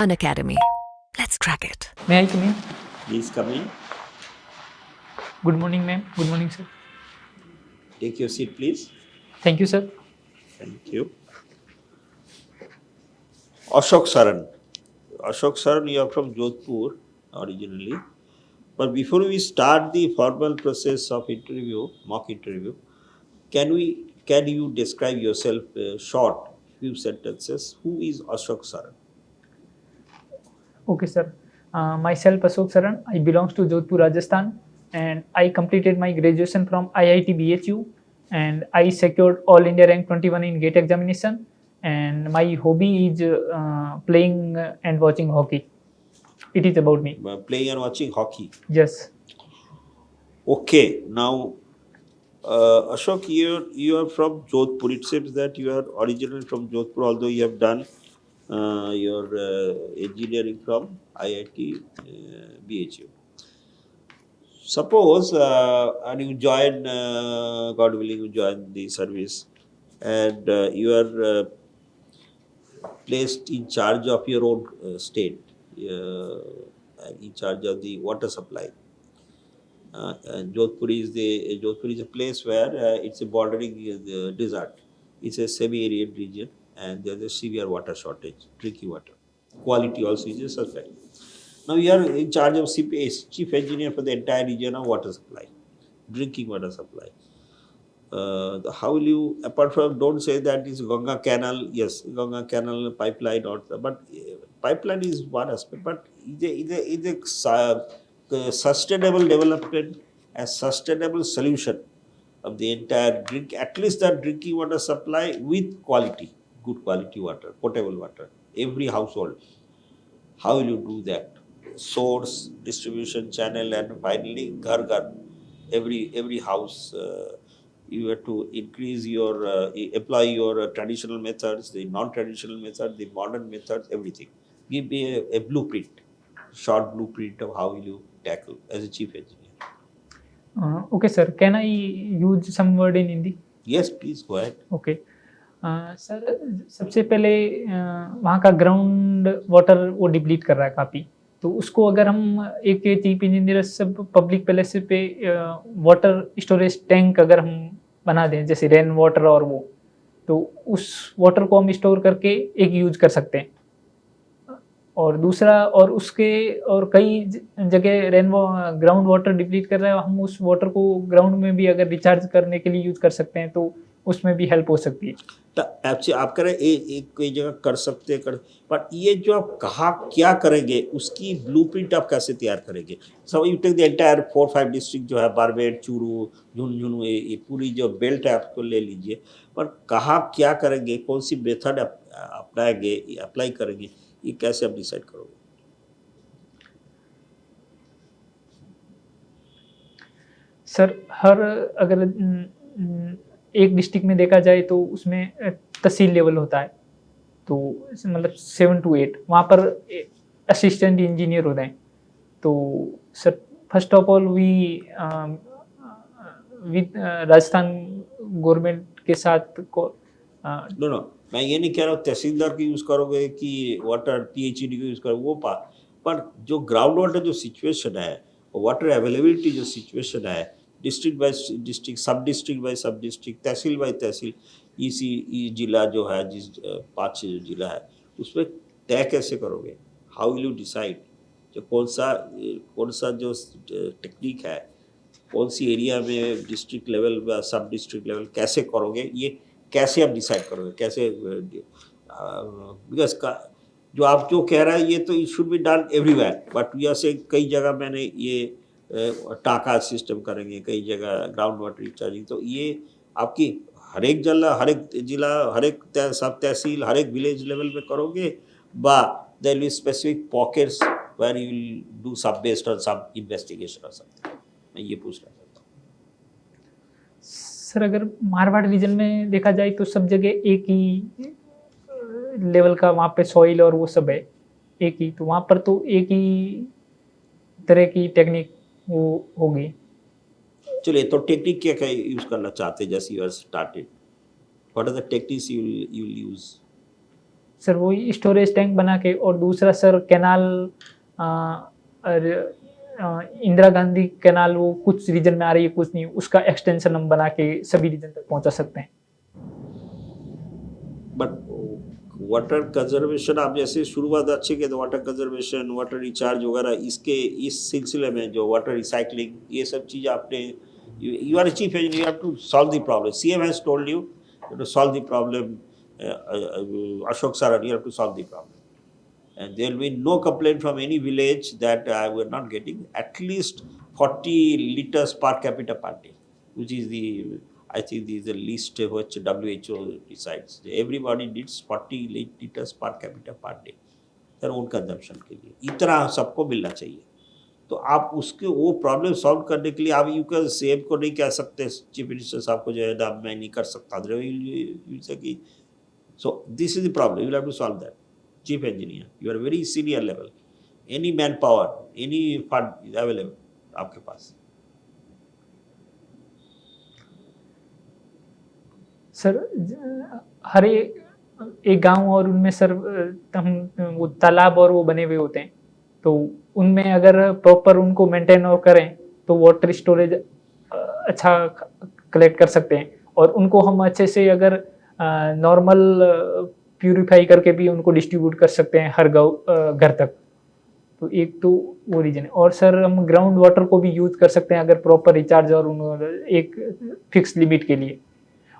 An academy. Let's crack it. May I come in? Please come in. Good morning, ma'am. Good morning, sir. Take your seat, please. Thank you, sir. Thank you. Ashok Saran. Ashok Saran, you are from Jodhpur originally. But before we start the formal process of interview, mock interview, can you describe yourself short, few sentences? Who is Ashok Saran? Okay, sir. Myself, Ashok Saran. I belongs to Jodhpur, Rajasthan, and I completed my graduation from IIT BHU, and I secured All India Rank 21 in GATE examination. And my hobby is playing and watching hockey. It is about me. Playing and watching hockey. Yes. Okay, now Ashok, you are from Jodhpur. It seems that you are originally from Jodhpur, although you have done your engineering from IIT BHU. Suppose and you join, God willing, you join the service, and you are placed in charge of your own state, in charge of the water supply. And Jodhpur is a place where it's a bordering the desert. It's a semi-arid region, and there's a severe water shortage, drinking water. Quality also is a suspect. Now you are in charge of CPS, chief engineer for the entire region of water supply, drinking water supply. How will you, apart from, don't say that is Ganga Canal, yes, Ganga Canal pipeline, or but pipeline is one aspect, but sustainable development and sustainable solution of the entire drink, at least the drinking water supply with quality, good quality water, potable water, every household. How will you do that? Source, distribution channel, and finally, ghar ghar, every house. You have to increase your, apply your traditional methods, the non-traditional method, the modern methods, everything. Give me a blueprint, short blueprint of how will you tackle as a chief engineer. Okay, sir. Can I use some word in Hindi? Yes, please go ahead. Okay sir, सबसे पहले वहाँ का ground water वो deplete कर रहा है काफ़ी, तो उसको अगर हम एक चीफ इंजीनियर सब पब्लिक प्लेस पे वाटर स्टोरेज टैंक अगर हम बना दें, जैसे रेन वाटर और वो, तो उस वाटर को हम स्टोर करके एक यूज कर सकते हैं। और दूसरा, और उसके और कई जगह ग्राउंड वाटर डिप्लीट कर रहा है, हम उस वाटर को ग्राउंड में भी अगर रिचार्ज करने के लिए यूज कर सकते हैं, तो उसमें भी हेल्प हो सकती है। तो आपसे आप करें एक कोई जगह कर सकते कर, बट ये जो आप कहाँ क्या करेंगे उसकी ब्लूप्रिंट आप कैसे तैयार करेंगे? So you take the entire 4-5 district जो है, बारमेर, चूरू, झुंझुनू, ये पूरी जो बेल्ट है आपको ले लीजिए, पर कहाँ क्या करेंगे, कौन सी मेथड अपनाएंगे, अप्लाई करेंगे, ये कैसे आप डिसाइड करोगे? सर, हर अगर एक डिस्ट्रिक्ट में देखा जाए तो उसमें तहसील लेवल होता है, तो मतलब 7 to 8 वहाँ पर असिस्टेंट इंजीनियर होते हैं। तो sir, first of all we with Rajasthan government के साथ नो, मैं ये नहीं कह रहा हूँ तहसीलदार की यूज़ करोगे कि वाटर PHED को यूज़ करोगे, वो पर जो ग्राउंड वाटर जो सिचुएशन है, वाटर अवेलेबिलिटी जो सिचुएशन है, डिस्ट्रिक्ट बाय डिस्ट्रिक्ट, सब डिस्ट्रिक्ट बाय सब डिस्ट्रिक्ट, तहसील बाय तहसील, ई जिला जो है, जिस 5 जिला है, उसमें तय कैसे करोगे? हाउ विल यू डिसाइड जो कौन सा जो टेक्निक है, कौन सी एरिया में डिस्ट्रिक्ट लेवल व सब डिस्ट्रिक्ट लेवल कैसे करोगे, ये कैसे आप डिसाइड करोगे, कैसे? बिकॉज जो आप जो कह रहा है ये तो it should be done everywhere, but we are से कई जगह मैंने ये टाका सिस्टम करेंगे, कई जगह ग्राउंड वाटर रिचार्जिंग, तो ये आपकी हर एक जिला, हर एक सब तहसील, हर एक विलेज लेवल पे करोगे, बा there will be specific pockets where you will do सब बेस्ड ऑन सम इन्वेस्टिगेशन और समथिंग? मैं ये पूछना चाहता हूँ। सर, अगर मारवाड़ रीजन में देखा जाए तो सब जगह एक ही लेवल का वहाँ पे सॉइल और वो सब है एक ही, तो वहाँ पर तो एक ही तरह की टेक्निक वो होगी। चलिए, तो टेक्निक क्या क्या यूज करना चाहते हैं? जैसे you are started, what are the techniques you will use? Sir वही स्टोरेज टैंक बना के, और दूसरा sir canal, Indira Gandhi canal वो कुछ रीजन में आ रही है कुछ नहीं, उसका एक्सटेंशन हम बना के सभी रीजन तक पहुंचा सकते हैं। बट वाटर कंजर्वेशन आप जैसे शुरुआत अच्छी की, तो वाटर कंजर्वेशन, वाटर रिचार्ज वगैरह इसके इस सिलसिले में जो वाटर रिसाइकलिंग, ये सब चीज़ आपने, you are chief engineer, have to solve the problem. CM has told you to solve the problem, Ashok Saran, you have to solve the problem. And there will be no complaint from any village that we are not getting at least 40 liters per capita per day, which is the, I think this is the least which WHO decides. Everybody needs 40 liters per capita per day, their own consumption के लिए इतना सबको मिलना चाहिए। तो आप उसके वो प्रॉब्लम सॉल्व करने के लिए आप यू कैन सीएम को नहीं कह सकते, चीफ मिनिस्टर साहब को जो है ना मैं नहीं कर सकता, so this is the problem, you will have to solve that. Chief engineer, you are very senior level, any manpower, any fund is available आपके पास। सर हर एक गांव और उनमें सर हम वो तालाब और वो बने हुए होते हैं, तो उनमें अगर प्रॉपर उनको मेंटेन और करें तो वाटर स्टोरेज अच्छा कलेक्ट कर सकते हैं, और उनको हम अच्छे से अगर नॉर्मल प्यूरिफाई करके भी उनको डिस्ट्रीब्यूट कर सकते हैं हर घर तक। तो एक तो वो रीजन है, और सर हम ग्राउंड वाटर को भी यूज कर सकते हैं अगर प्रॉपर रिचार्ज और एक फिक्स लिमिट के लिए।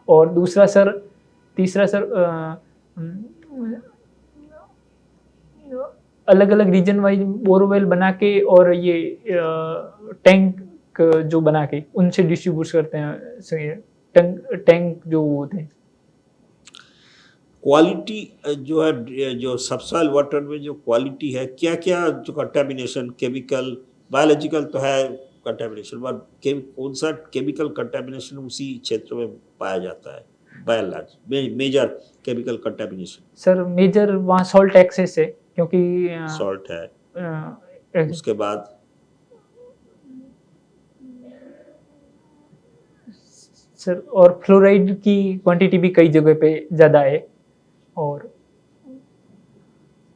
और दूसरा सर, तीसरा सर अलग अलग रीजन वाइज बोरवेल बना के और ये टैंक जो बना के उनसे डिस्ट्रीब्यूट करते हैं, टैंक जो होते हैं। क्वालिटी जो है, जो सबसॉइल वाटर में जो क्वालिटी है, क्या क्या जो कंटेमिनेशन, केमिकल, बायोलॉजिकल तो है कंटेमिनेशन, बट कौन सा केमिकल कंटेमिनेशन उसी क्षेत्र में पाया जाता है by and large, major chemical contamination? Sir major वहाँ सॉल्ट एक्सेस है, क्योंकि सॉल्ट है, उसके बाद सर और फ्लोराइड की क्वांटिटी भी कई जगह पे ज़्यादा है। और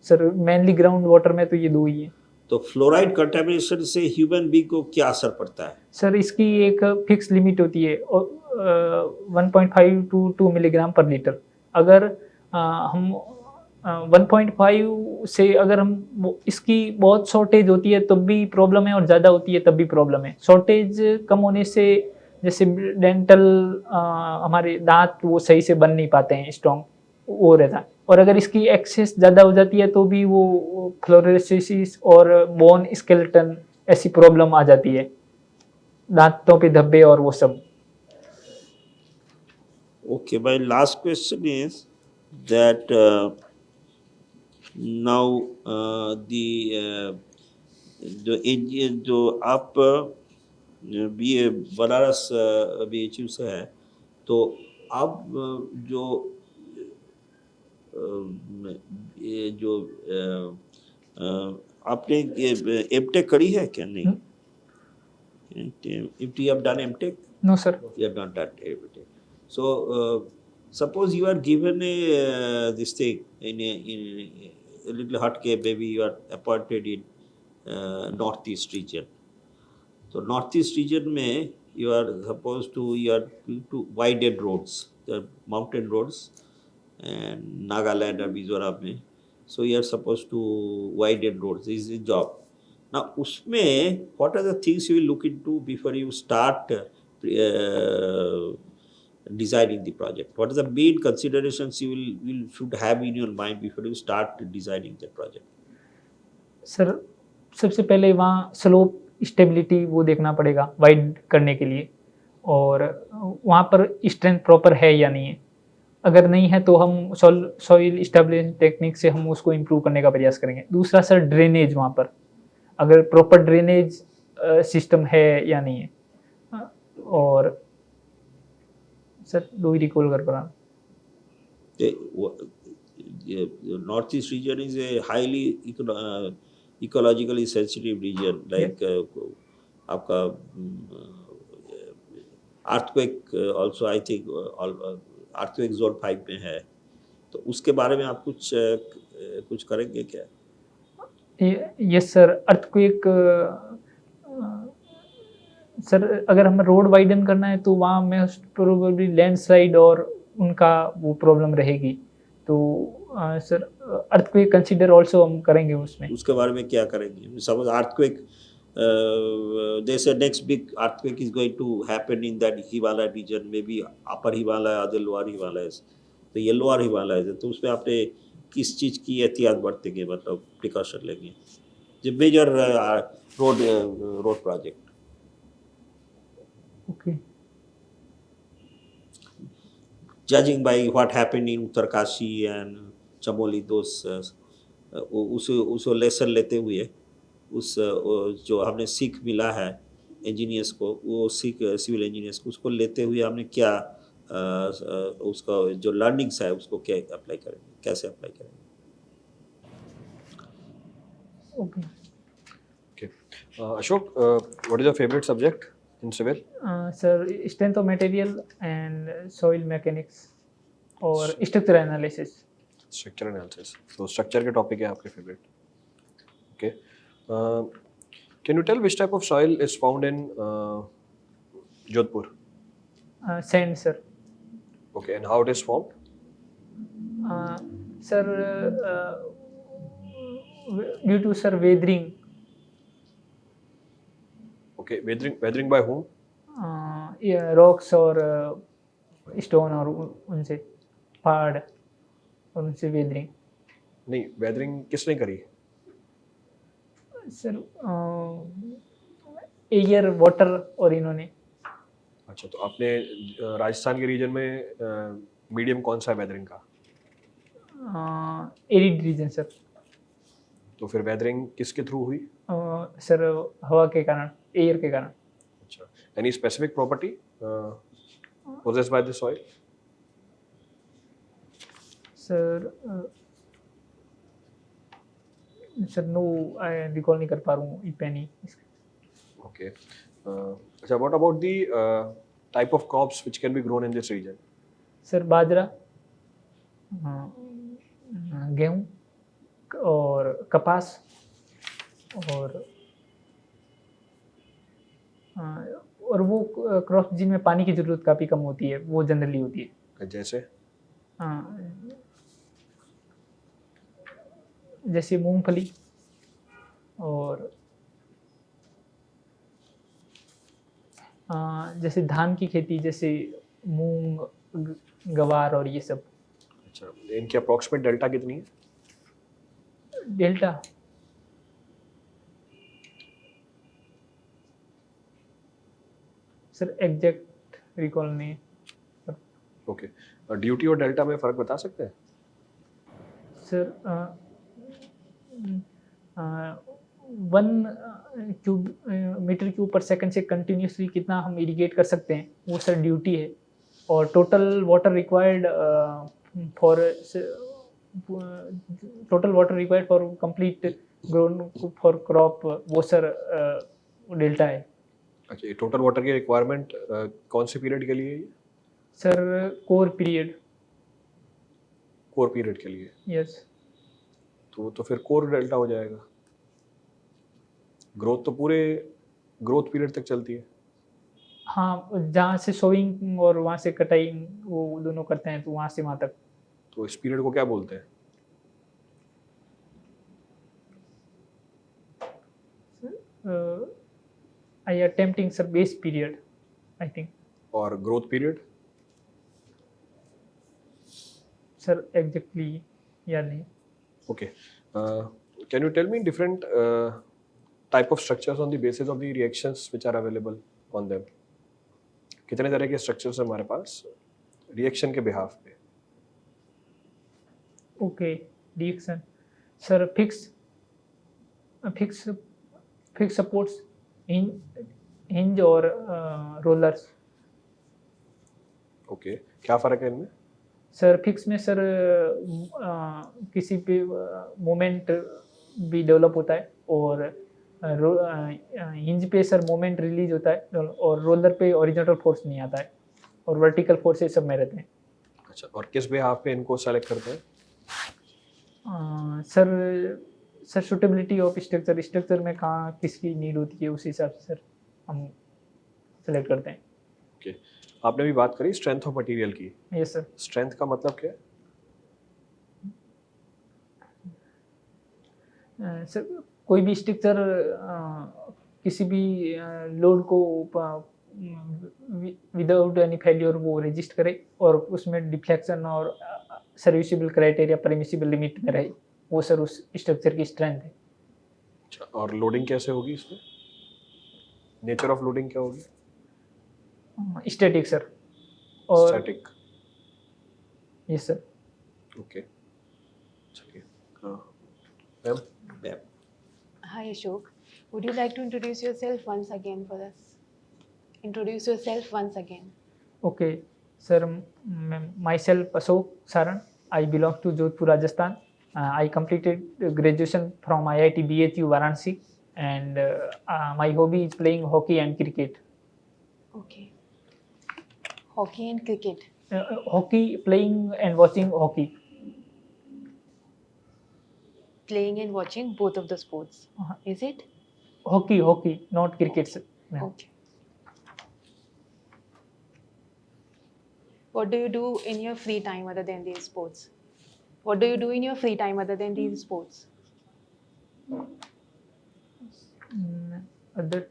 सर मेनली ग्राउंड वाटर में तो ये दो ही है। तो फ्लोराइड कंटेमिनेशन से ह्यूमन बीइंग को क्या असर पड़ता है? सर इसकी एक फिक्स लिमिट होती है, 1.5 टू 2 मिलीग्राम पर लीटर। अगर हम 1.5 से अगर हम इसकी बहुत शॉर्टेज होती है तब भी प्रॉब्लम है, और ज़्यादा होती है तब भी प्रॉब्लम है। शॉर्टेज कम होने से जैसे डेंटल हमारे दांत वो सही से बन नहीं पाते हैं, स्ट्रॉन्ग वो रहता है। और अगर इसकी एक्सेस ज़्यादा हो जाती है तो भी वो फ्लोरोसिस और बोन स्केलेटन ऐसी प्रॉब्लम आ जाती है, दांतों पे धब्बे और वो सब। Okay, my last question is that now जो आप बी बनारस BHU से है, तो आप जो ये जो आपने एमटेक करी है क्या? नहीं, if you have done MTech? No sir. You have not done MTech. So suppose you are given a this thing in a little hut cave, maybe you are appointed in northeast region. So northeast region में you are supposed to to widen roads, the mountain roads, and Nagaland or Mizoram में. So you are supposed to widen roads. This is the job. Now उसमें what are the things you will look into before you start designing the project? What are the main considerations you should have in your mind before you start designing the project? Sir सबसे पहले वहाँ slope stability वो देखना पड़ेगा wide करने के लिए, और वहाँ पर स्ट्रेंथ प्रॉपर है या नहीं है। अगर नहीं है तो हम सॉइल स्टेबलाइजेशन टेक्निक से हम उसको इम्प्रूव करने का प्रयास करेंगे। दूसरा सर ड्रेनेज, वहाँ पर अगर प्रॉपर ड्रेनेज सिस्टम है या नहीं है। और सर दो ही रिकॉल कर पा रहा। North East region is a highly ecologically sensitive region, like आपका earthquake also I think earthquake zone 5 में है, तो उसके बारे में आप कुछ करेंगे क्या? यस सर, अर्थक्वेक सर अगर हमें रोड वाइडन करना है तो वहाँ मोस्ट प्रोबेबली लैंडस्लाइड और उनका वो प्रॉब्लम रहेगी। तो सर अर्थक्वेक कंसीडर ऑल्सो हम करेंगे उसमें। उसके बारे में क्या करेंगे? Suppose earthquake, they say next big earthquake is going to happen in that Himalaya region, maybe upper Himalaya or the lower Himalayas, तो ये लोअर हिमालय है, तो उसमें आपने किस चीज़ की एहतियात बरतेंगे, मतलब प्रिकॉशन लेंगे जो major road project? Okay Judging by what happened in Uttarkashi and Chamoli, those उसको लेसन लेते हुए जो हमने सीख मिला है इंजीनियर्स को, वो सीख सिविल इंजीनियर्स को, उसको लेते हुए हमने क्या उसका जो लर्निंग्स है उसको क्या अप्लाई करेंगे, कैसे अप्लाई करेंगे? Okay Okay. Ashok, what is your favorite subject in civil? Sir strength of material and soil mechanics और structure analysis. Structure analysis. So structure के topic है आपके favorite. Okay. Can you tell which type of soil is found in Jodhpur? Sand sir. Okay, and how it is formed? Sir due to sir weathering, Okay, weathering by whom? Rocks और stone और उनसे पहाड़ और उनसे weathering. नहीं, weathering किसने करी? Sir air water और इन्होंने। अच्छा, तो आपने राजस्थान के रीजन में मीडियम कौन सा है weathering का? Arid region sir. तो फिर weathering किसके थ्रू हुई? सर हवा के कारण, एयर के कारण। अच्छा, any specific property possessed by the soil? Sir sir no I recall नहीं कर पा रहा हूँ इफ एनी। Okay. अच्छा, what about the type of crops which can be grown in this region? Sir बाजरा, गेहूँ और कपास और वो क्रॉप जिनमें पानी की ज़रूरत काफ़ी कम होती है, वो जनरली होती है। जैसे जैसे मूंगफली और जैसे धान की खेती, जैसे मूंग, गवार और ये सब। अच्छा, इनकी अप्रोक्सीमेट डेल्टा कितनी है? डेल्टा सर एग्जैक्ट रिकॉल नहीं। ओके, ड्यूटी और डेल्टा में फ़र्क बता सकते हैं? सर 1 मीटर क्यूब पर सेकंड से कंटिन्यूसली कितना हम इरिगेट कर सकते हैं, वो सर ड्यूटी है। और total water required for complete grown for crop, वो सर डेल्टा है। अच्छा, ये टोटल वाटर की रिक्वायरमेंट कौन से पीरियड के लिए है ये? Sir core period. Core period के लिए? यस। तो फिर कोर डेल्टा हो जाएगा। ग्रोथ तो पूरे ग्रोथ पीरियड तक चलती है। हाँ, जहाँ से सोइंग और वहाँ से कटाई वो दोनों करते हैं, तो वहाँ से वहाँ तक। तो इस पीरियड को क्या बोलते हैं? I attempting sir base period I think. और ग्रोथ पीरियड? सर एग्जैक्टली याद नहीं। Okay. Can you tell me different type of structures on the basis of the reactions which are available on them? कितने तरह के structures हैं हमारे पास reaction के behalf पे? Okay, reaction sir fix supports, hinge और रोलर्स। Okay. क्या फ़र्क है इनमें? सर फिक्स में सर किसी पे मोमेंट भी डेवलप होता है, और हिंज पे सर मोमेंट रिलीज होता है, और रोलर पे हॉरिजॉन्टल फोर्स नहीं आता है, और वर्टिकल फोर्सेस सब में रहते हैं। अच्छा, और किस बेहाफ पे इनको सेलेक्ट करते हैं? Sir sir suitability of structure में कहाँ किसकी नीड होती है उस हिसाब से सर हम सेलेक्ट करते हैं। ओके, आपने भी बात करी स्ट्रेंथ ऑफ मटेरियल की। Yes sir. स्ट्रेंथ का मतलब क्या है? सर कोई भी स्ट्रक्चर किसी भी लोड को विदाउट एनी फेल्योर वो रेजिस्ट करे और उसमें डिफ्लेक्शन और सर्विसिबल क्राइटेरिया परमिसिबल लिमिट में रहे, वो सर उस स्ट्रक्चर की स्ट्रेंथ है। अच्छा, और लोडिंग कैसे होगी इसमें? नेचर ऑफ लोडिंग क्या होगी? Static sir. और स्टैटिक। Yes sir. ओके, चलिए। Ma'am, ma'am Hi Ashok, would you like to introduce yourself once again for us? Introduce yourself once again. Okay, sir. Myself Ashok Saran. I belong to Jodhpur, Rajasthan. I completed graduation from IIT BHU Varanasi, and my hobby is playing hockey and cricket. Okay. Hockey and cricket. Hockey, playing and watching hockey. Playing and watching both of the sports. Is it? Hockey, not cricket, sir. Yeah. Okay. What do you do in your free time other than these sports? What do you do in your free time other than these sports? Other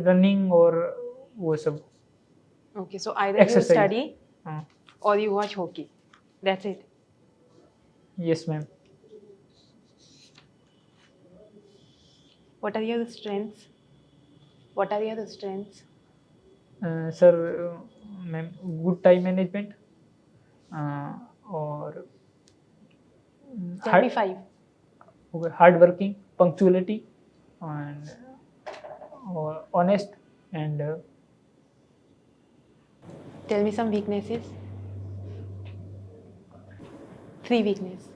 running और वो सब. Okay, so either Exercise. you study हाँ. or you watch hockey. That's it. Yes, ma'am. What are your strengths? What are your strengths? Sir, ma'am, good time management और Tell me 5. hard working, punctuality, and honest, and Tell me some weaknesses. 3 weaknesses.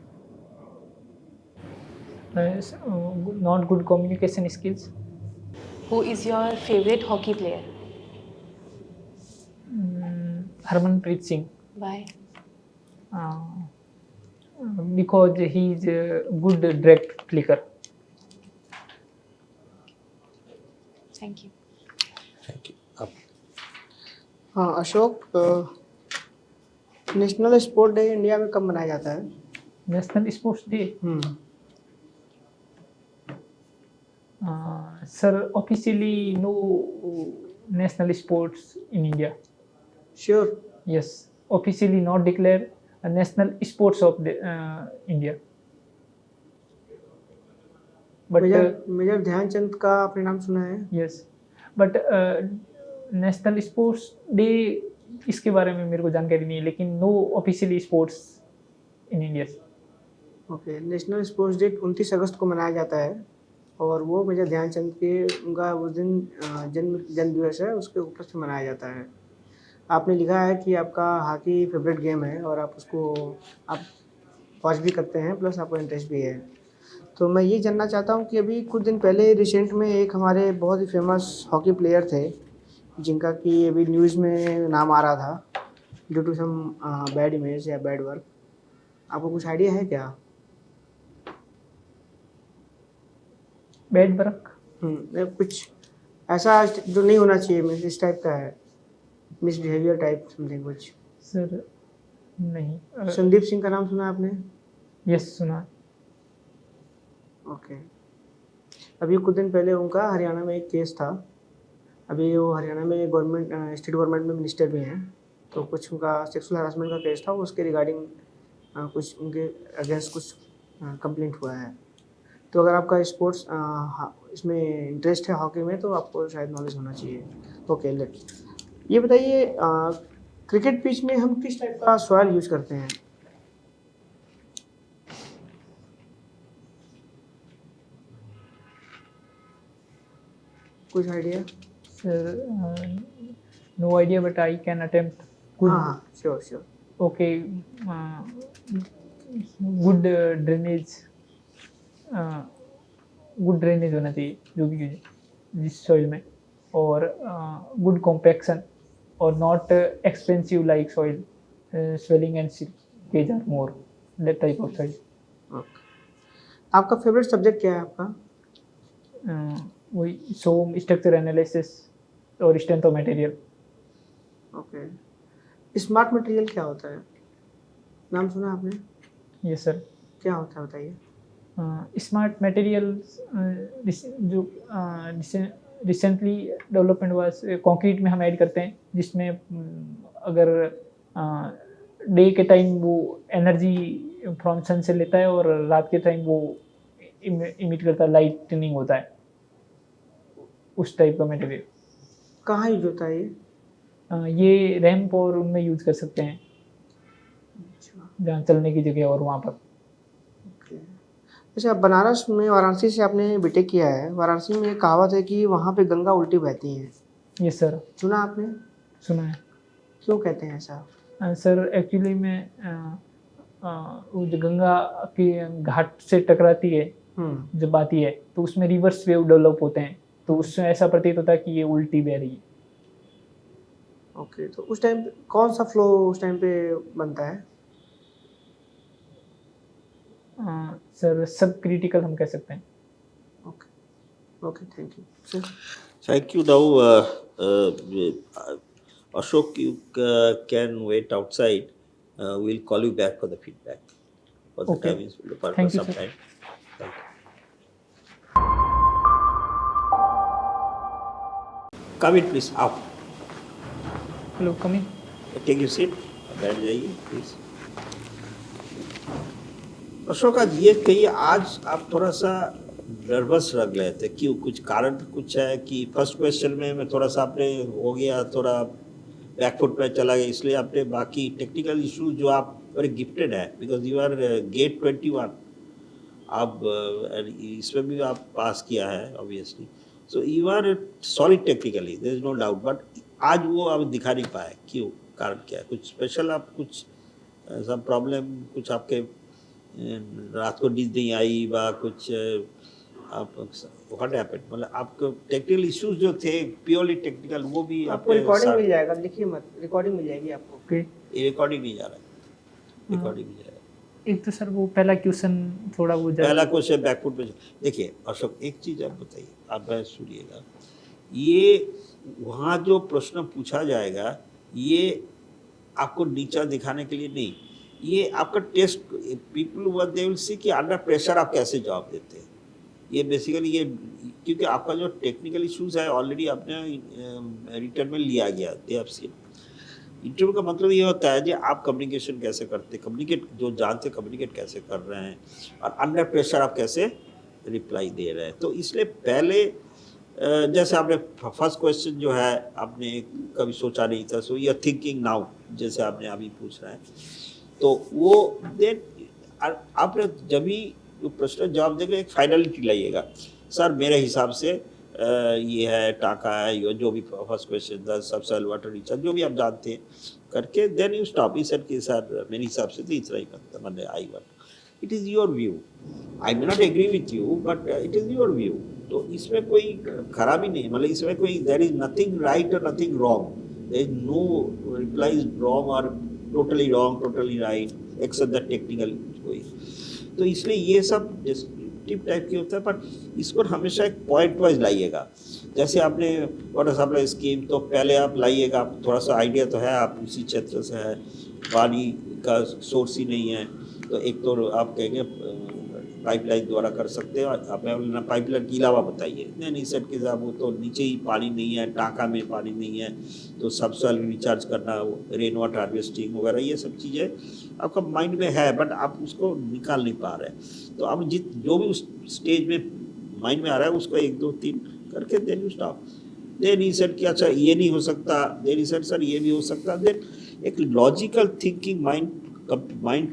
not good communication skills. Who is your favorite hockey player? Harmanpreet Singh, Why? because he is a good direct flicker. Thank you. Thank you. आप हाँ Ashok, national sport day India में कब मनाया जाता है? National sports day sir officially no national sports in India. Sure. Yes, officially not declared a national sports of the India. But major Dhyan Chand का आपने नाम सुना है? yes, but national sports day इसके बारे में मेरे को जानकारी नहीं है, लेकिन no officially sports in India. Okay, national sports day 29 अगस्त को मनाया जाता है और वो मेजर ध्यानचंद के उनका उस दिन जन्म दिवस है, उसके उपलक्ष्य में मनाया जाता है। आपने लिखा है कि आपका हॉकी फेवरेट गेम है और आप उसको आप वॉच भी करते हैं, प्लस आपको इंटरेस्ट भी है। तो मैं ये जानना चाहता हूँ कि अभी कुछ दिन पहले रिसेंट में एक हमारे बहुत ही फेमस हॉकी प्लेयर थे जिनका कि अभी न्यूज़ में नाम आ रहा था due to some bad image या बैड वर्क। आपको कुछ आइडिया है क्या? बैड वर्क कुछ ऐसा जो नहीं होना चाहिए, इस टाइप का है, मिसबिहेवियर टाइप समथिंग कुछ। सर नहीं। संदीप सिंह का नाम सुना है आपने? यस, सुना। ओके, अभी कुछ दिन पहले उनका हरियाणा में एक केस था। अभी वो हरियाणा में गवर्नमेंट स्टेट गवर्नमेंट में मिनिस्टर भी हैं, तो कुछ उनका सेक्सुअल हरासमेंट का केस था, उसके रिगार्डिंग कुछ उनके अगेंस्ट कुछ कंप्लेंट हुआ है। तो अगर आपका स्पोर्ट्स इसमें इंटरेस्ट है हॉकी में, तो आपको शायद नॉलेज होना चाहिए। ओके, ये बताइए क्रिकेट पिच में हम किस टाइप का सॉइल यूज करते हैं? कुछ idea? Sir no idea, but I can attempt. Good. हाँ, sure sure. Okay, good drainage, good drainage होना चाहिए जो भी जिस सॉइल में, और good compaction or not expensive like soil. Swelling and seepage are more, that type of soil. Okay, आपका favourite subject क्या है आपका? वही सोम स्ट्रक्चर एनालिसिस और strength of material. Okay, smart material क्या होता है? नाम सुना आपने? Yes sir. क्या होता है बताइए. स्मार्ट मटेरियल्स जो रिसेंटली डेवलपमेंट वाज कंक्रीट में हम ऐड करते हैं, जिसमें अगर डे के टाइम वो एनर्जी फ्रॉम सन से लेता है और रात के टाइम वो इमिट करता है, लाइटनिंग होता है, उस टाइप का मटेरियल. कहाँ यूज होता है ये? ये रैंप और उनमें यूज कर सकते हैं, अच्छा, जहाँ चलने की जगह और वहाँ पर. ओके. अच्छा, बनारस में, वाराणसी से आपने बीटेक किया है. वाराणसी में एक कहावत है कि वहाँ पे गंगा उल्टी बहती हैं. यस सर, सुना आपने? सुना है. क्यों कहते हैं ऐसा? सर एक्चुअली में वो जो गंगा की घाट से टकराती है जब आती है, तो उसमें रिवर्स वेव डेवलप होते हैं, तो उससे ऐसा प्रतीत होता है कि ये उल्टी बह रही है. ओके, तो उस टाइम कौन सा फ्लो उस टाइम पे बनता है? सर सब क्रिटिकल हम कह सकते हैं. Okay, okay, thank you sir. Thank you. Now, Ashok, you can wait outside. We'll call you back for the feedback. For the Okay. time is for Thank you, some sir. time. Thank you. Come in, please. Out. Hello, coming. Take your seat. बैठ जाइए, please. Ashok, आज ये कहिए, आज आप थोड़ा सा nervous लग रहे थे. क्यों? कुछ कारण कुछ है कि फर्स्ट क्वेश्चन में मैं थोड़ा सा आपने हो गया, थोड़ा बैकफुट पे चला गया, इसलिए आपने बाकी टेक्निकल इशू जो आप बड़े गिफ्टेड है, बिकॉज यू आर गेट 21, आप इसमें भी आप पास किया है obviously, so you are solid technically, there is no doubt, but आज वो आप दिखा नहीं पाए. क्यों? कारण क्या है? कुछ स्पेशल, आप कुछ ऐसा प्रॉब्लम, कुछ आपके रात को नींद नहीं आई बा, कुछ आप व्हाट हैपेंड, मतलब आपको टेक्निकल इश्यूज जो थे प्योरली टेक्निकल, वो भी आपको रिकॉर्डिंग मिल जाएगा, लिखिए मत, रिकॉर्डिंग मिल जाएगी आपको. ओके. ये रिकॉर्डिंग नहीं जा रहा है, रिकॉर्डिंग नहीं जा रहा है. एक तो सर वो पहला क्वेश्चन थोड़ा वो पहला क्वेश्चन बैकफुट पे. देखिए अशोक, एक चीज़ आप बताइए, आप सुनिएगा, ये वहाँ जो प्रश्न पूछा जाएगा, ये आपको नीचा दिखाने के लिए नहीं, ये आपका test, people were they will see कि अंडर प्रेशर आप कैसे जवाब देते हैं. ये बेसिकली ये, क्योंकि आपका जो टेक्निकल इश्यूज है ऑलरेडी आपने रिटर्न में लिया गया, दे हैव सीन. इंटरव्यू का मतलब ये होता है कि आप कम्युनिकेशन कैसे करते, कम्युनिकेट जो जानते कम्युनिकेट कैसे कर रहे हैं, और अंडर प्रेशर आप कैसे रिप्लाई दे रहे हैं. तो इसलिए पहले जैसे आपने फर्स्ट क्वेश्चन जो है आपने कभी सोचा नहीं था, so you are thinking now, जैसे आपने अभी पूछ रहे हैं, तो वो देन आपने जब भी जो प्रश्न जवाब देंगे एक फाइनलिटी लाइएगा. सर मेरे हिसाब से ये है, टाका है, ये जो भी फर्स्ट क्वेश्चन था, सबसेल वाटर रिचार्ज, जो भी आप जानते हैं करके, देन यू स्टॉप. ही सर कि सर मेरे हिसाब से तो इतना ही करता, मैंने I won. It is your view, I may not agree with you, but it is your view. तो इसमें कोई खराबी नहीं, मतलब इसमें कोई, देयर इज नथिंग राइट और nothing wrong, there is no reply is wrong और totally wrong, totally right, except the technical कोई. तो इसलिए ये सब डिस्क्रिप्टिव टाइप की होता है, पर इसको हमेशा एक पॉइंट वाइज लाइएगा. जैसे आपने वाटर सप्लाई स्कीम, तो पहले आप लाइएगा, आप थोड़ा सा आइडिया तो है, आप उसी क्षेत्र से है, पानी का सोर्स ही नहीं है, तो एक तो आप कहेंगे पाइपलाइन द्वारा कर सकते हैं, आप पाइपलाइन के अलावा बताइए. नहीं सर के साहब, वो तो नीचे ही पानी नहीं है, टाका में पानी नहीं है, तो सबसेल रिचार्ज करना, रेन वाटर हार्वेस्टिंग वगैरह, ये सब चीज़ें आपका माइंड में है, बट आप उसको निकाल नहीं पा रहे हैं. तो आप जो भी उस स्टेज में माइंड में आ रहा है, उसको 1 2 3 करके then you stop. Then he said कि अच्छा ये नहीं हो सकता, देन ही सेट सर ये भी हो सकता. देन एक लॉजिकल थिंकिंग माइंड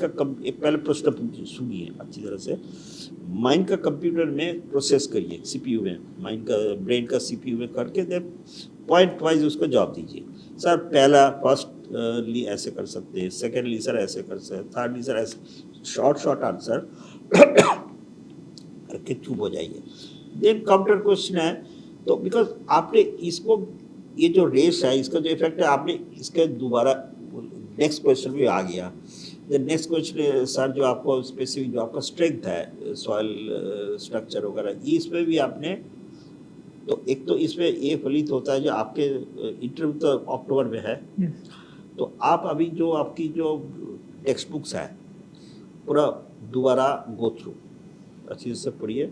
का एक पहले प्रश्न सुनिए अच्छी तरह से, माइंड का कंप्यूटर में प्रोसेस करिए, सीपीयू में, माइंड का ब्रेन का सीपीयू में करके, देन पॉइंट वाइज उसको जवाब दीजिए. सर पहला फर्स्टली ऐसे कर सकते हैं, सेकेंडली सर ऐसे कर सकते हैं, थर्डली सर ऐसे, शॉर्ट आंसर करके चुप हो जाइए. देन काउंटर क्वेश्चन है, तो बिकॉज आपने इसको ये जो रेस है इसका जो इफेक्ट है आपने इसके दोबारा नेक्स्ट क्वेश्चन में आ गया। द नेक्स्ट क्वेश्चन सर जो आपको स्पेसिफिक जो आपका स्ट्रेंथ है सॉइल स्ट्रक्चर वगैरह इसमें भी आपने तो एक तो इसमें ये फलित होता है जो आपके इंटरव्यू तो अक्टूबर में है Yes. तो आप अभी जो आपकी जो टेक्स्ट बुक्स है पूरा दोबारा गो थ्रू अच्छी से पढ़िए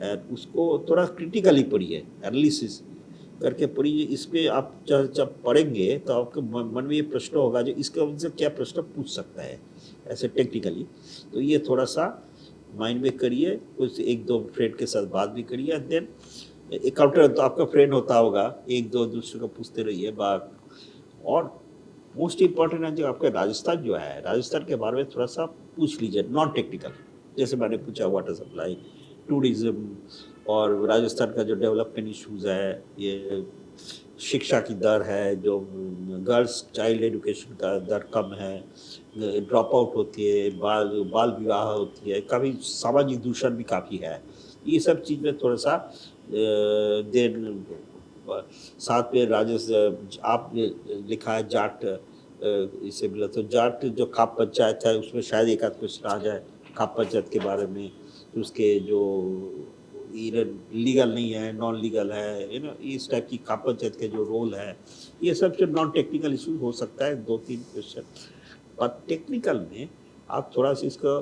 और उसको थोड़ा क्रिटिकली पढ़िए एनालिसिस करके पढ़िए। इस पे आप जब पढ़ेंगे तो आपके मन में ये प्रश्न होगा जो इसके उनसे क्या प्रश्न पूछ सकता है ऐसे टेक्निकली। तो ये थोड़ा सा माइंड में करिए, कुछ एक दो फ्रेंड के साथ बात भी करिए एंड देन एक काउंटर तो आपका फ्रेंड होता होगा एक दो दूसरे को पूछते रहिए बात। और मोस्ट इम्पॉर्टेंट है जो आपका राजस्थान जो है राजस्थान के बारे में थोड़ा सा पूछ लीजिए नॉन टेक्निकल, जैसे मैंने पूछा वाटर सप्लाई टूरिज्म और राजस्थान का जो डेवलपमेंट इश्यूज है, ये शिक्षा की दर है जो गर्ल्स चाइल्ड एजुकेशन का दर कम है, ड्रॉप आउट होती है, बाल विवाह होती है, कभी सामाजिक दूषण भी काफ़ी है। ये सब चीज़ में थोड़ा सा देन साथ में राजस्थान आपने लिखा है जाट इसे मिला तो जाट जो खाप पंचायत है उसमें शायद एक आध क्वेश्चन आ जाए खाप पंचायत के बारे में, उसके जो लीगल नहीं है नॉन लीगल है यू नो इस टाइप की खाप पंचायत के जो रोल है ये सब जो नॉन टेक्निकल इशू हो सकता है 2-3 क्वेश्चन। और टेक्निकल में आप थोड़ा सा इसको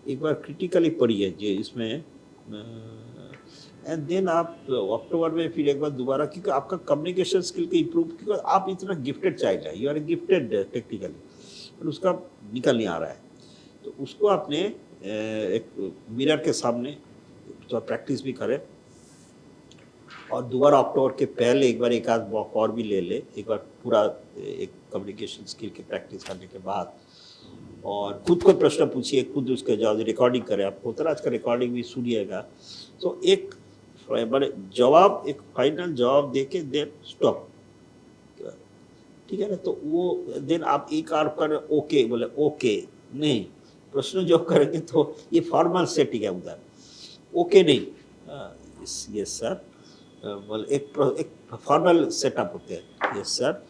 एक बार क्रिटिकली पढ़िए जी इसमें एंड देन आप अक्टूबर में फिर एक बार दोबारा क्योंकि आपका कम्युनिकेशन स्किल को इम्प्रूव क्योंकि आप इतना गिफ्टेड चाइल्ड है, यू आर गिफ्टेड टेक्निकली पर उसका निकल नहीं आ रहा है तो उसको आपने एक मिरर के सामने तो प्रैक्टिस भी करें और दोबारा अक्टूबर के पहले एक बार एक आध वॉक और भी ले ले एक बार पूरा एक कम्युनिकेशन स्किल की प्रैक्टिस करने के बाद और खुद को प्रश्न पूछिए, खुद उसके जवाब रिकॉर्डिंग करें, आप होता है आज का रिकॉर्डिंग भी सुनिएगा तो एक बड़े जवाब एक फाइनल जवाब दे के देन स्टॉप, ठीक है ना। तो वो देन आप एक आर कर ओके बोले ओके नहीं प्रश्न जो करेंगे तो ये फॉर्मल सेटिंग है उधर ओके नहीं यस सर बोले एक फॉर्मल सेटअप होते हैं yes sir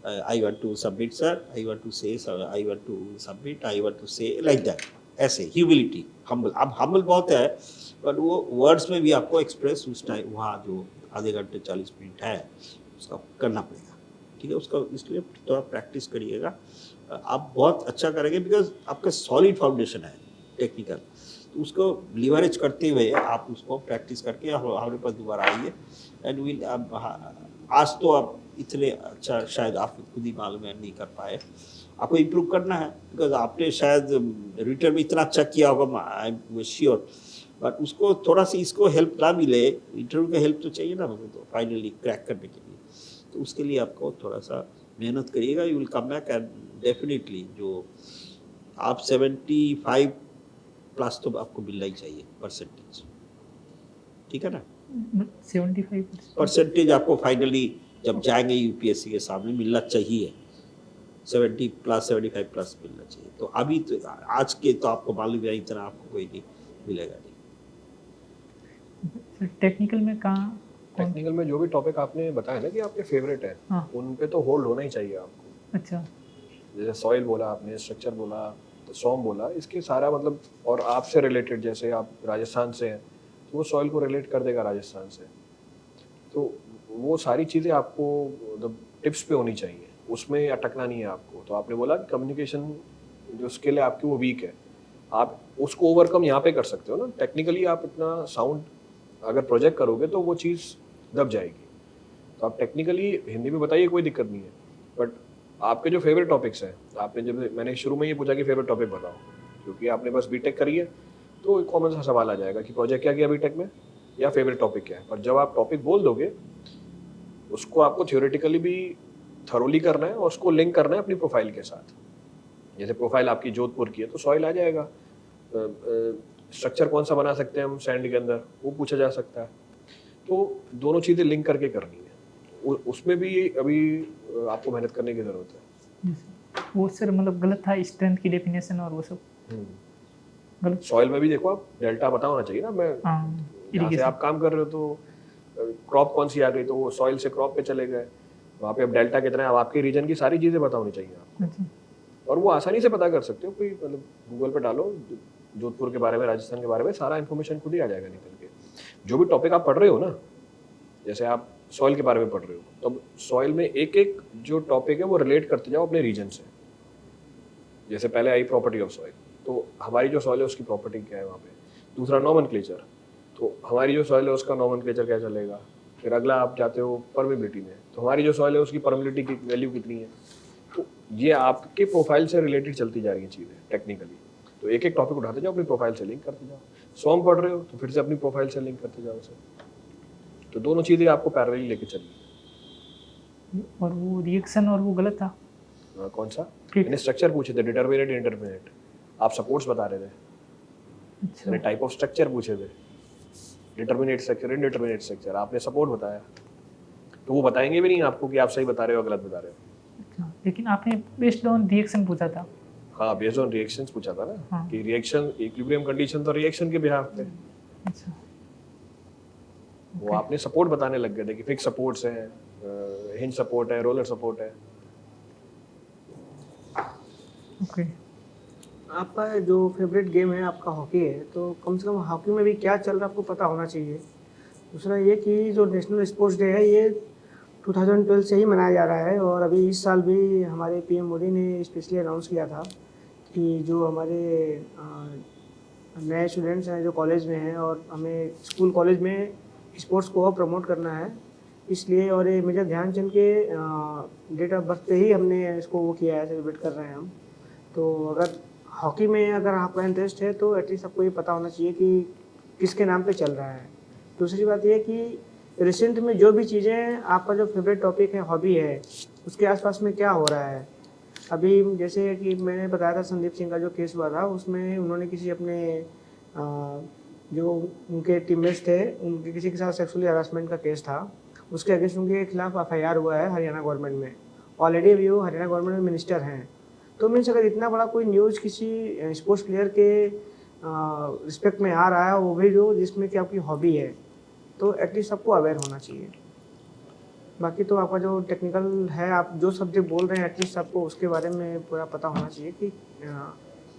I want to submit sir I want to say I want to submit I want to say like that ऐसे ह्यूमिलिटी हम्बल। अब हम्बल बहुत है पर वो वर्ड्स में भी आपको एक्सप्रेस उस टाइम वहाँ जो आधे घंटे 40 मिनट है उसका करना पड़ेगा, ठीक है। उसका इसलिए थोड़ा प्रैक्टिस करिएगा, आप बहुत अच्छा करेंगे बिकॉज आपका सॉलिड फाउंडेशन है टेक्निकल तो उसको लिवरेज करते हुए आप उसको प्रैक्टिस करके हमारे पास दोबारा आइए एंड विल आज तो आप इतने अच्छा शायद आप खुद ही मालूम है नहीं कर पाए, आपको इम्प्रूव करना है बिकॉज आपने शायद रिटर्न में इतना अच्छा किया होगा आई एम श्योर बट उसको थोड़ा सा इसको हेल्प ना मिले इंटरव्यू का हेल्प तो चाहिए ना मुझे तो फाइनली क्रैक करने के लिए तो उसके लिए आपको थोड़ा सा मेहनत करिएगा, you will come back and definitely जो आप 75 प्लस तो आपको मिलना ही चाहिए परसेंटेज, ठीक है ना। 75% आपको फाइनली जब जाएंगे यूपीएससी के सामने मिलना चाहिए 70 प्लस 75 प्लस मिलना चाहिए। तो अभी तो आज के तो आपको मालूम है इतना आपको कोई नहीं मिलेगा नहीं। टेक्निकल में कहाँ टेक्निकल में जो भी टॉपिक आपने बताया ना कि आपके फेवरेट है हाँ। उन पे तो होल्ड होना ही चाहिए आपको। अच्छा जैसे सॉइल बोला आपने, स्ट्रक्चर बोला, सॉम बोला, इसके सारा मतलब और आपसे रिलेटेड जैसे आप राजस्थान से हैं तो वो सॉइल को रिलेट कर देगा राजस्थान से, तो वो सारी चीज़ें आपको मतलब टिप्स पे होनी चाहिए, उसमें अटकना नहीं है आपको। तो आपने बोला कि कम्युनिकेशन जो स्किल है आपकी वो वीक है, आप उसको ओवरकम यहाँ पे कर सकते हो ना। टेक्निकली आप इतना साउंड अगर प्रोजेक्ट करोगे तो वो चीज़ दब जाएगी। तो आप टेक्निकली हिंदी में बताइए कोई दिक्कत नहीं है, बट आपके जो फेवरेट टॉपिक्स हैं, आपने जब मैंने शुरू में ये पूछा कि फेवरेट टॉपिक बताओ क्योंकि आपने बस बीटेक करी है तो एक कॉमन सा सवाल आ जाएगा कि प्रोजेक्ट क्या किया बीटेक में या फेवरेट टॉपिक क्या है। पर जब आप टॉपिक बोल दोगे उसको आपको थ्योरेटिकली भी थरोली करना है और उसको लिंक करना है अपनी प्रोफाइल के साथ। जैसे प्रोफाइल आपकी जोधपुर की है तो सॉइल आ जाएगा, स्ट्रक्चर कौन सा बना सकते हैं हम सैंड के अंदर वो पूछा जा सकता है। तो दोनों चीज़ें लिंक करके करनी है, उसमें भी अभी आपको मेहनत करने की ज़रूरत है। वो सर मतलब गलत था स्ट्रेंथ की डेफिनेशन और वो सब गलत। सॉइल में भी देखो आप डेल्टा पता होना चाहिए ना। मैं यहाँ से आप काम कर रहे हो तो क्रॉप कौन सी आ गई तो वो सॉइल से क्रॉप पे चले गए, वहाँ पे अब डेल्टा कितना है, अब आपके रीजन की सारी चीज़ें पता होनी चाहिए आपको, अच्छा और वो आसानी से पता कर सकते हो। कोई मतलब गूगल पे डालो जोधपुर के बारे में, राजस्थान के बारे में, सारा इन्फॉर्मेशन खुद ही आ जाएगा निकल के। जो भी टॉपिक आप पढ़ रहे हो ना, जैसे आप सॉइल के बारे में पढ़ रहे हो, तो सॉइल में एक एक जो टॉपिक है वो रिलेट करते जाओ अपने रीजन से। जैसे पहले आई प्रॉपर्टी ऑफ सॉइल, तो हमारी जो सॉइल है उसकी प्रॉपर्टी क्या है वहाँ पे। दूसरा नॉमेनक्लेचर, तो हमारी जो सॉइल है उसका नॉमेनक्लेचर क्या चलेगा। फिर अगला आप जाते हो परमेबिलिटी में, तो हमारी जो सॉइल है उसकी परमेबिलिटी की वैल्यू कितनी है। तो ये आपके प्रोफाइल से रिलेटेड चलती जा रही है चीज़ें टेक्निकली। तो एक एक टॉपिक उठाते जाओ, अपनी प्रोफाइल से लिंक करते जाओ। सॉन्ग पढ़ रहे हो तो फिर से अपनी प्रोफाइल से लिंक करते जाओ उसे। तो दोनों चीज़ें आपको पैरेलली लेके चलिए। और वो रिएक्शन और वो गलत था। कौन सा? ठीक। मैंने स्ट्रक्चर पूछे थे, डिटरमिनेट इंटरमिनेट। आप सपोर्ट्स बता रहे थे। अच्छा मैंने टाइप ऑफ स्ट्रक्चर पूछे थे, डिटरमिनेट स्ट्रक्चर, इनडिटरमिनेट स्ट्रक्चर। आपने सपोर्ट बताया, तो वो बताएंगे भी नहीं आपको कि आप सही बता रहे हो गलत बता रहे हो। अच्छा, लेकिन आपने बेस्ड ऑन रिएक्शन पूछा था। हाँ, बेस्ड ऑन रिएक्शंस पूछा था ना, हाँ। कि रिएक्शन इक्विलिब्रियम कंडीशन तो रिएक्शन के बिहाफ पे। अच्छा वो आपने सपोर्ट बताने लग गए थे कि फिक्स सपोर्ट्स हैं, हिंज सपोर्ट है, रोलर सपोर्ट है। ओके आपका जो फेवरेट गेम है आपका हॉकी है, तो कम से कम हॉकी में भी क्या चल रहा है आपको पता होना चाहिए। दूसरा ये कि जो नेशनल स्पोर्ट्स डे है ये 2012 से ही मनाया जा रहा है, और अभी इस साल भी हमारे पीएम मोदी ने स्पेशली अनाउंस किया था कि जो हमारे नए स्टूडेंट्स हैं जो कॉलेज में हैं, और हमें स्कूल कॉलेज में स्पोर्ट्स को प्रमोट करना है, इसलिए। और ये मेजर ध्यानचंद के डेट ऑफ बर्थ पे ही हमने इसको वो किया है, सेलिब्रेट कर रहे हैं हम। तो अगर हॉकी में अगर आपका इंटरेस्ट है तो एटलीस्ट आपको ये पता होना चाहिए कि किसके नाम पे चल रहा है। दूसरी बात ये कि रिसेंट में जो भी चीज़ें, आपका जो फेवरेट टॉपिक है हॉबी है, उसके आसपास में क्या हो रहा है। अभी जैसे कि मैंने बताया था संदीप सिंह का जो केस हुआ था, उसमें उन्होंने किसी अपने जो उनके टीममेट्स थे उनके किसी के साथ सेक्सुअली हरासमेंट का केस था, उसके अगेंस्ट उनके खिलाफ FIR हुआ है हरियाणा गवर्नमेंट में। ऑलरेडी अभी वो हरियाणा गवर्नमेंट में मिनिस्टर हैं। तो मीन्स अगर इतना बड़ा कोई न्यूज़ किसी स्पोर्ट्स प्लेयर के रिस्पेक्ट में आ रहा है, वो भी जो जिसमें कि आपकी हॉबी है, तो एटलीस्ट सबको अवेयर होना चाहिए। बाकी तो आपका जो टेक्निकल है, आप जो सब्जेक्ट बोल रहे हैं, एटलीस्ट आपको उसके बारे में पूरा पता होना चाहिए कि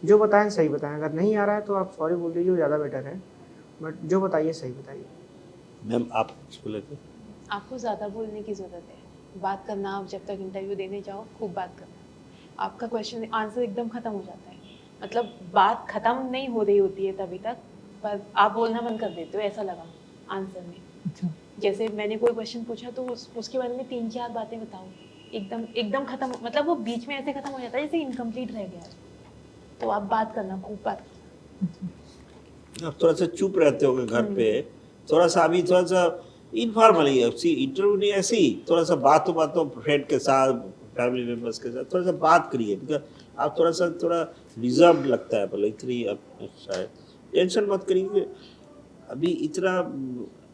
जो बताएं सही बताएं। अगर नहीं आ रहा है तो आप सॉरी बोल दीजिए, वो ज़्यादा बेटर है, बट जो बताइए सही बताइए। मैम आप बोले थे। आपको ज़्यादा बोलने की ज़रूरत है, बात करना। आप जब तक इंटरव्यू देने जाओ खूब बात करना, आपका क्वेश्चन आंसर एकदम ख़त्म हो जाता है। मतलब बात ख़त्म नहीं हो रही होती है तभी तक, पर आप बोलना बंद कर देते हो, ऐसा लगा आंसर में। अच्छा जैसे मैंने कोई क्वेश्चन पूछा तो उसके बारे में 3-4 बातें बताओ, एकदम ख़त्म, मतलब वो बीच में ऐसे ख़त्म हो जाता है जैसे इनकम्प्लीट रह गया। तो आप बात करना, खूब बात करना। आप थोड़ा सा चुप रहते होगे घर पे, थोड़ा सा अभी थोड़ा सा इनफॉर्मली, इंटरव्यू नहीं, ऐसे ही थोड़ा सा बातों फ्रेंड के साथ, फैमिली मेम्बर्स के साथ थोड़ा सा बात करिए। बिकॉज आप थोड़ा रिजर्व लगता है, बोले इतनी शायद टेंशन मत करिए। अभी इतना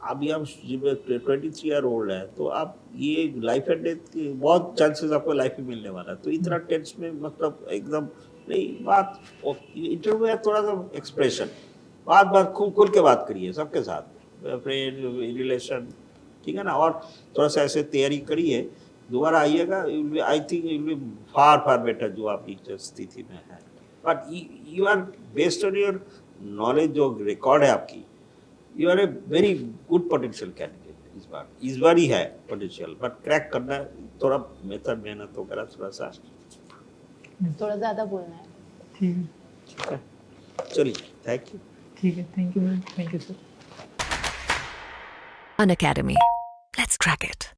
अभी आप 23 ईयर ओल्ड है, तो आप ये लाइफ एंड डेथ की बहुत चांसेस आपको लाइफ में मिलने वाला है, तो इतना टेंस में मतलब एकदम नहीं। बात इंटरव्यू है, थोड़ा सा एक्सप्रेशन, बात खूब खुल के बात करिए सबके साथ, फ्रेंड रिलेशन, ठीक है ना। और थोड़ा सा ऐसे तैयारी करिए, दोबारा आइएगा, I think it will be far better जो आपकी स्थिति में है। But you are based on your knowledge, जो रिकॉर्ड है आपकी, you are a very good potential candidate. इस बार ही है पोटेंशियल, बट क्रैक करना है, थोड़ा मेहनत वगैरह थोड़ा सा, थोड़ा ज़्यादा बोलना है। ठीक है चलिए, थैंक यू। ठीक है, thank you ma'am, thank you sir. An academy. Let's crack it.